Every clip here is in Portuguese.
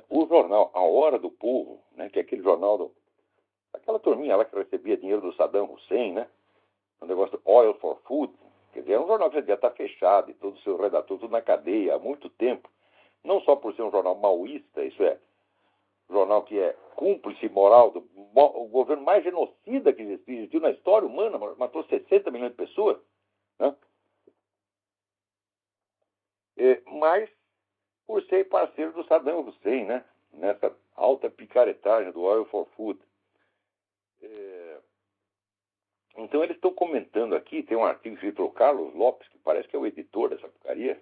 O jornal A Hora do Povo, né, que é aquele jornal aquela turminha lá que recebia dinheiro do Saddam Hussein, né? O negócio do Oil for Food. Quer dizer, é um jornal que já devia estar fechado e todo o seu redator, tudo na cadeia há muito tempo. Não só por ser um jornal maoísta, isso é, um jornal que é cúmplice moral do o governo mais genocida que existiu na história humana, matou 60 milhões de pessoas, né? Mas por ser parceiro do Saddam Hussein, né? Nessa alta picaretagem do Oil for Food. Então eles estão comentando aqui, tem um artigo escrito pelo Carlos Lopes, que parece que é o editor dessa porcaria,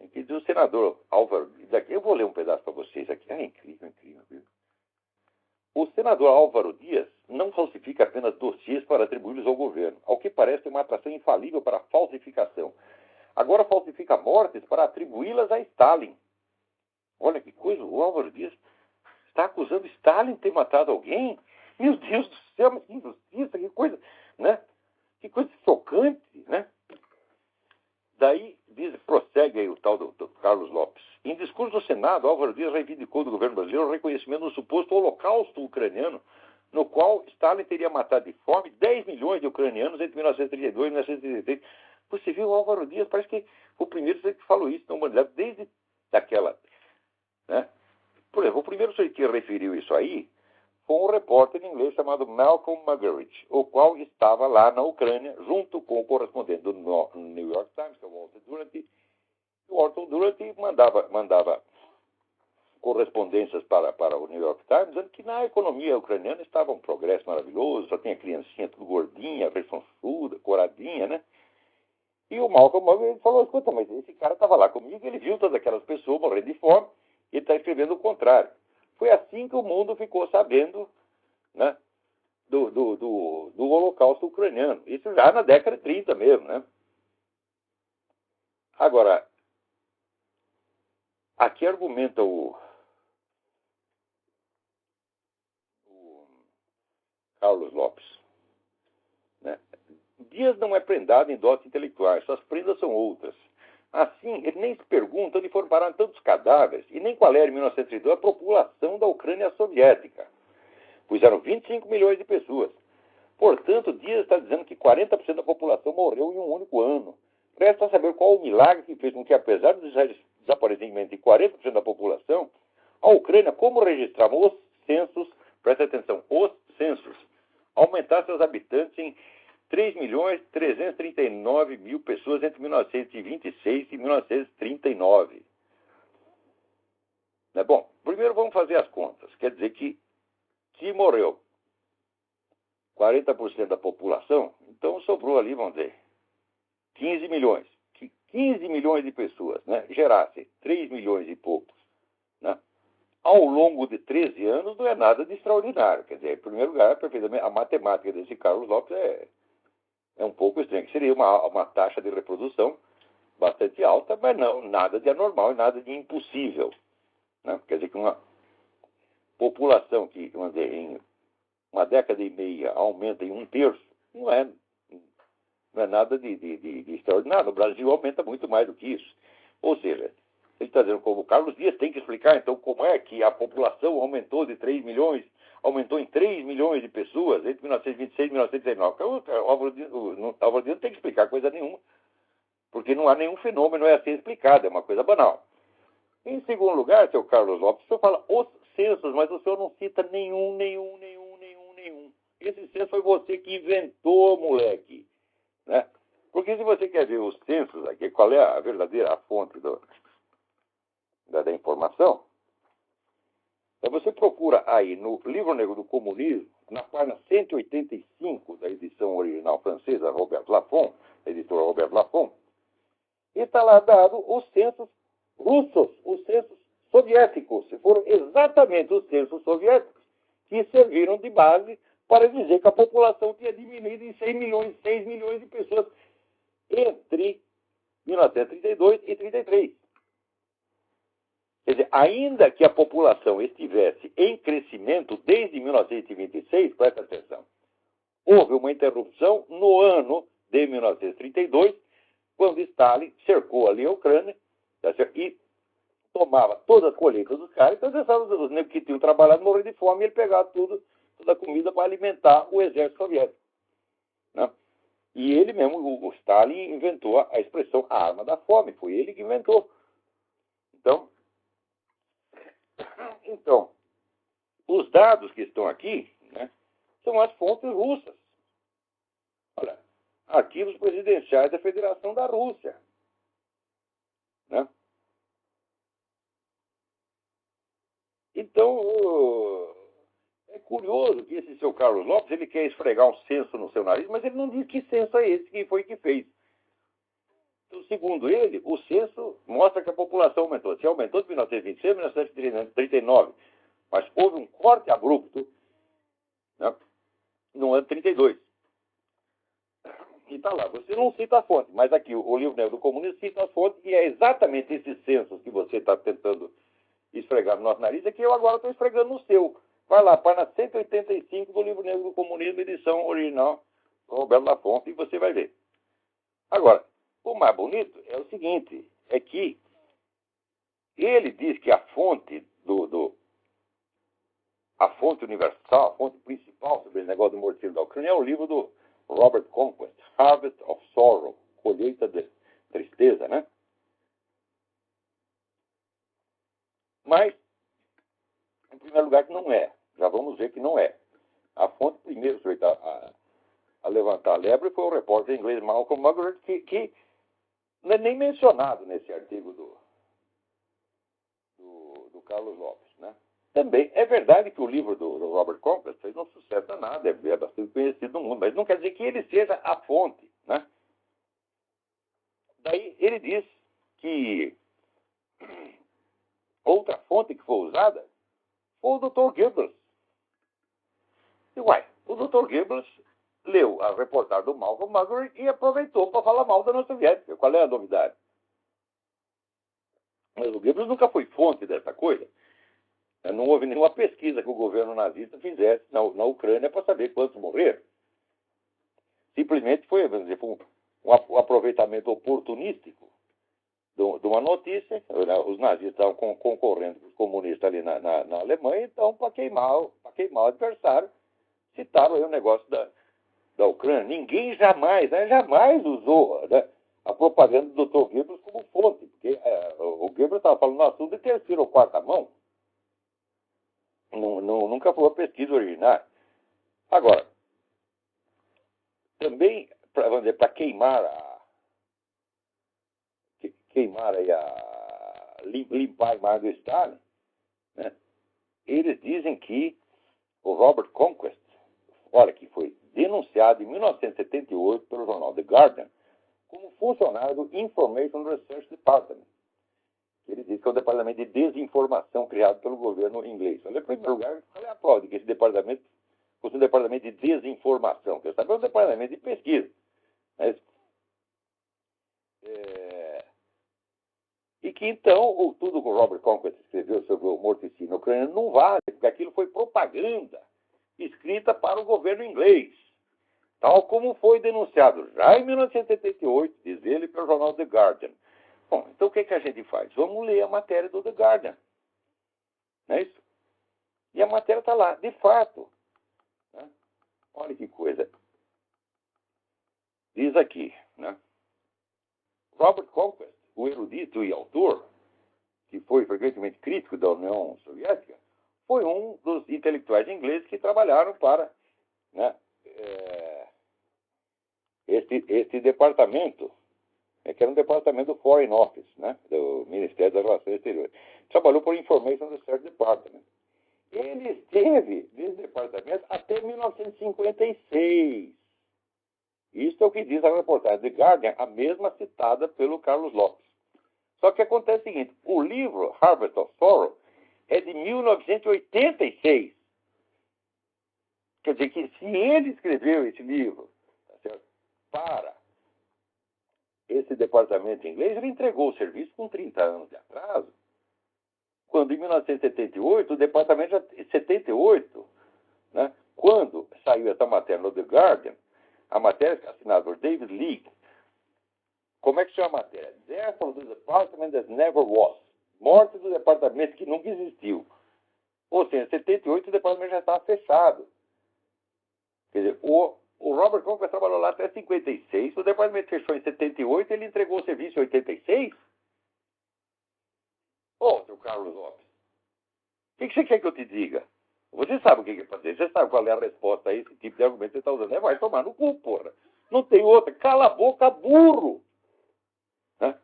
em que diz o senador Álvaro, daqui, eu vou ler um pedaço para vocês aqui, é incrível, incrível, incrível. O senador Álvaro Dias não falsifica apenas dossiês para atribuí-los ao governo, ao que parece ter uma atração infalível para a falsificação. Agora falsifica mortes para atribuí-las a Stalin. Olha que coisa, o Álvaro Dias está acusando Stalin de ter matado alguém? Meu Deus do céu, mas que injustiça, que coisa, né? Que coisa chocante, né? Daí, prossegue aí o tal do Carlos Lopes. Em discurso do Senado, Álvaro Dias reivindicou do governo brasileiro o reconhecimento do suposto holocausto ucraniano, no qual Stalin teria matado de fome 10 milhões de ucranianos entre 1932 e 1933. Você viu, o Álvaro Dias parece que foi o primeiro que falou isso na humanidade, desde daquela, né? Por exemplo, o primeiro sujeito que referiu isso aí foi um repórter inglês chamado Malcolm Muggeridge, o qual estava lá na Ucrânia, junto com o correspondente do New York Times, que é o Walter Duranty. O Walter Duranty mandava correspondências para o New York Times, dizendo que na economia ucraniana estava um progresso maravilhoso, só tinha criancinha tudo gordinha, rechonchuda, coradinha, né? E o Malcolm Muggeridge falou, escuta, mas esse cara estava lá comigo, ele viu todas aquelas pessoas morrendo de fome, e ele está escrevendo o contrário. Foi assim que o mundo ficou sabendo, né, do Holocausto ucraniano. Isso já na década de 30 mesmo, né? Agora, aqui argumenta o Carlos Lopes, né? Dias não é prendado em dotes intelectuais, suas prendas são outras. Assim, ele nem se pergunta onde foram parar tantos cadáveres e nem qual era, em 1932, a população da Ucrânia soviética. Pois eram 25 milhões de pessoas. Portanto, Dias está dizendo que 40% da população morreu em um único ano. Resta saber qual o milagre que fez com que, apesar do desaparecimento de 40% da população, a Ucrânia, como registravam os censos, presta atenção, os censos, aumentasse seus habitantes em 3.339.000 pessoas entre 1926 e 1939. Bom, primeiro vamos fazer as contas. Quer dizer que se morreu 40% da população, então sobrou ali, vamos dizer, 15 milhões. Que 15 milhões de pessoas, né, gerasse 3 milhões e poucos, né, ao longo de 13 anos não é nada de extraordinário. Quer dizer, em primeiro lugar, perfeitamente, a matemática desse Carlos Lopes é um pouco estranha, que seria uma taxa de reprodução bastante alta, mas não nada de anormal e nada de impossível, né? Quer dizer que uma população que, vamos dizer, em uma década e meia aumenta em 1/3, não é nada de extraordinário. No Brasil aumenta muito mais do que isso. Ou seja, ele está dizendo, como o Carlos Dias tem que explicar, então, como é que a população aumentou de 3 milhões, aumentou em 3 milhões de pessoas entre 1926 e 1939. O Álvaro Dias não tem que explicar coisa nenhuma, porque não há nenhum fenômeno a ser explicado, é uma coisa banal. Em segundo lugar, seu Carlos Lopes, o senhor fala os censos, mas o senhor não cita nenhum. Esse censo foi você que inventou, moleque, né? Porque se você quer ver os censos aqui, qual é a verdadeira fonte da informação, então você procura aí no Livro Negro do Comunismo, na página 185 da edição original francesa, Robert Laffont, da editora Robert Laffont, e está lá dado os censos russos, os censos soviéticos. Foram exatamente os censos soviéticos que serviram de base para dizer que a população tinha diminuído em 6 milhões de pessoas entre 1932 e 1933. Quer dizer, ainda que a população estivesse em crescimento desde 1926, presta atenção, houve uma interrupção no ano de 1932, quando Stalin cercou ali a Ucrânia, e tomava todas as colheitas dos caras, então deixava os negros que tinham trabalhado morrer de fome e ele pegava toda a comida para alimentar o exército soviético. Né? E ele mesmo, o Stalin, inventou a expressão a arma da fome, foi ele que inventou. Então os dados que estão aqui, né, são as fontes russas. Olha, arquivos presidenciais da Federação da Rússia. Né? Então, é curioso que esse seu Carlos Lopes, ele quer esfregar um censo no seu nariz, mas ele não diz que censo é esse, quem foi que fez. Então, segundo ele, o censo mostra que a população aumentou. Se aumentou de 1926 a 1939, mas houve um corte abrupto, né, no ano 32. E está lá, você não cita a fonte, mas aqui o livro negro do comunismo cita a fonte, e é exatamente esses censos que você está tentando esfregar no nosso nariz, é que eu agora estou esfregando no seu. Vai lá, página 185 do livro negro do comunismo, edição original, Roberto Lafonte, e você vai ver. Agora, o mais bonito é o seguinte, é que ele diz que a fonte a fonte universal, a fonte principal sobre esse negócio do morticínio da Ucrânia é o livro do Robert Conquest, Harvest of Sorrow, Colheita de Tristeza, né? Mas, em primeiro lugar, que não é. Já vamos ver que não é. A fonte primeiro sujeito a levantar a lebre foi o repórter inglês Malcolm Muggeridge, que não é nem mencionado nesse artigo do Carlos Lopes, né? Também é verdade que o livro do Robert Conquest fez um sucesso danado, é bastante conhecido no mundo, mas não quer dizer que ele seja a fonte, né? Daí ele diz que outra fonte que foi usada foi o Dr. Goebbels. E, o Dr. Goebbels leu a reportagem do Malcolm Muggeridge e aproveitou para falar mal da União Soviética. Qual é a novidade? Mas o Goebbels nunca foi fonte dessa coisa. Não houve nenhuma pesquisa que o governo nazista fizesse na Ucrânia para saber quantos morreram. Simplesmente foi, vamos dizer, um aproveitamento oportunístico de uma notícia. Os nazistas estavam concorrendo com os comunistas ali na Alemanha, então, para queimar o adversário, citaram aí o negócio da Ucrânia. Ninguém jamais usou, né, a propaganda do Dr. Goebbels como fonte, porque o Goebbels estava falando no assunto de terceira ou quarta mão. Nunca foi uma pesquisa original. Agora, também, para limpar a imagem do Stalin, né, eles dizem que o Robert Conquest, olha, que foi denunciado em 1978 pelo jornal The Guardian como funcionário do Information Research Department. Ele diz que é o departamento de desinformação criado pelo governo inglês. Em primeiro lugar, qual é a prova de que esse departamento fosse um departamento de desinformação? Que é um departamento de pesquisa. E que então, tudo que o Robert Conquest escreveu sobre o morticínio ucraniano não vale, porque aquilo foi propaganda escrita para o governo inglês, tal como foi denunciado já em 1978, diz ele, pelo jornal The Guardian. Bom, então o que a gente faz? Vamos ler a matéria do The Guardian. Não é isso? E a matéria está lá, de fato. Né? Olha que coisa. Diz aqui, né? Robert Conquest, o erudito e autor, que foi frequentemente crítico da União Soviética, foi um dos intelectuais ingleses que trabalharam para, né, este departamento, que era um departamento do Foreign Office, né, do Ministério das Relações Exteriores. Trabalhou por Information Research Department. Ele esteve nesse departamento até 1956. Isso é o que diz a reportagem de Guardian, a mesma citada pelo Carlos Lopes. Só que acontece o seguinte, o livro Harvest of Sorrow é de 1986. Quer dizer que se ele escreveu esse livro, tá certo, para esse departamento inglês, ele entregou o serviço com 30 anos de atraso. Quando em 1978, o departamento já 78, né, quando saiu essa matéria no The Guardian, a matéria é assinada por David Leake. Como é que chama a matéria? Death of the Department that Never Was. Morte do departamento que nunca existiu. Ou seja, em 78 o departamento já estava fechado. Quer dizer, o Robert Conquest trabalhou lá até 56, o departamento fechou em 78 e ele entregou o serviço em 86? Ô, seu Carlos Lopes, o que você quer que eu te diga? Você sabe o que é fazer, você sabe qual é a resposta a esse tipo de argumento que você está usando. É, vai tomar no cu, porra. Não tem outra. Cala a boca, burro. Né?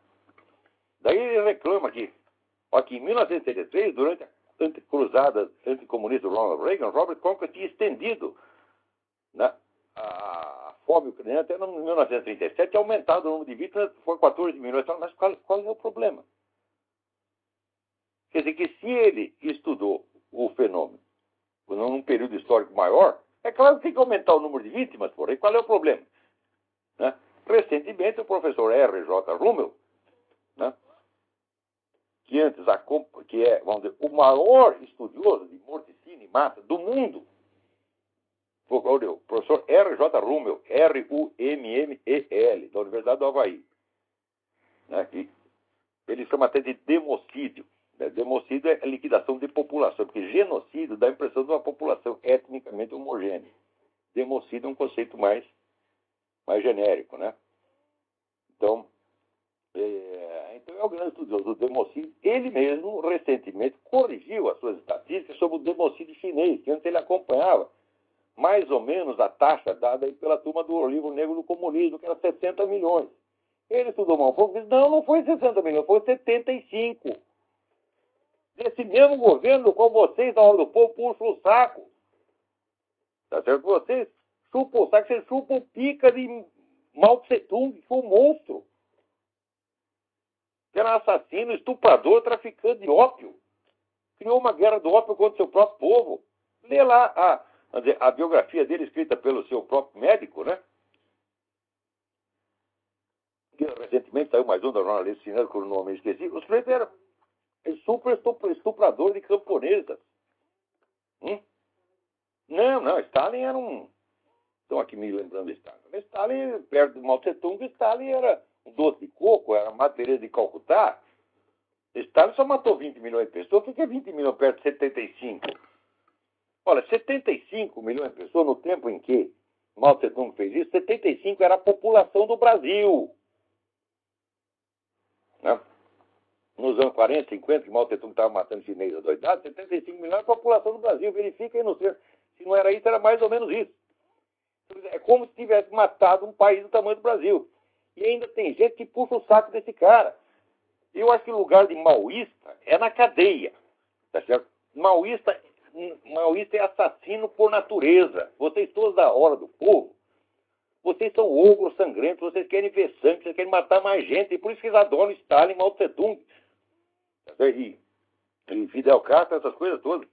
Daí ele reclama aqui. Aqui em 1973, durante a cruzada anticomunista do Ronald Reagan, Robert Conquest tinha estendido, né, a fome ucraniana até em 1937, aumentado o número de vítimas, foi 14 milhões. Mas qual é o problema? Quer dizer que se ele estudou o fenômeno num período histórico maior, é claro que tem que aumentar o número de vítimas, porém, qual é o problema? Né? Recentemente, o professor R.J. Rummel, né, que antes que é, vamos dizer, o maior estudioso de morticínio e mata do mundo, o professor R.J. Rummel, R-U-M-M-E-L, da Universidade do Havaí, né, que ele chama até de democídio. Né? Democídio é liquidação de população, porque genocídio dá a impressão de uma população etnicamente homogênea. Democídio é um conceito mais genérico, né? Então é o grande estudioso do democídio. Ele mesmo, recentemente, corrigiu as suas estatísticas sobre o democídio chinês, que antes ele acompanhava mais ou menos a taxa dada aí pela turma do livro negro do comunismo, que era 60 milhões. Ele estudou mal um pouco e disse, não foi 60 milhões, foi 75. Desse mesmo governo com vocês, na hora do povo, puxam o saco. Tá certo? Vocês chupam o saco, vocês chupam pica de Mao Tse-tung, que foi um monstro. Que era um assassino, estuprador, traficante de ópio. Criou uma guerra do ópio contra o seu próprio povo. Lê lá a biografia dele escrita pelo seu próprio médico, né? Que recentemente saiu mais um da jornalista chinesa, com o nome esqueci. Os pretos eram super estuprador de camponesas. Não, Stalin era um... Estão aqui me lembrando de Stalin. Stalin, perto do Mao Tse-tung, Stalin era um doce de coco, era Madre Teresa de Calcutá. Stalin só matou 20 milhões de pessoas. O que é 20 milhões perto de 75? Olha, 75 milhões de pessoas no tempo em que Mao Tse-tung fez isso, 75 era a população do Brasil. Né? Nos anos 40, 50, que Mao Tse-tung estava matando chineses adoidados, 75 milhões era a população do Brasil. Verifica aí no centro. Se não era isso, era mais ou menos isso. É como se tivesse matado um país do tamanho do Brasil. E ainda tem gente que puxa o saco desse cara. Eu acho que o lugar de maoísta é na cadeia. Tá certo? Maoísta é assassino por natureza. Vocês todos da hora do povo, vocês são ogros sangrentos, vocês querem ver sangue, vocês querem matar mais gente. E por isso que eles adoram Stalin, Mao Tse-tung. Tá certo? E Fidel Castro, essas coisas todas.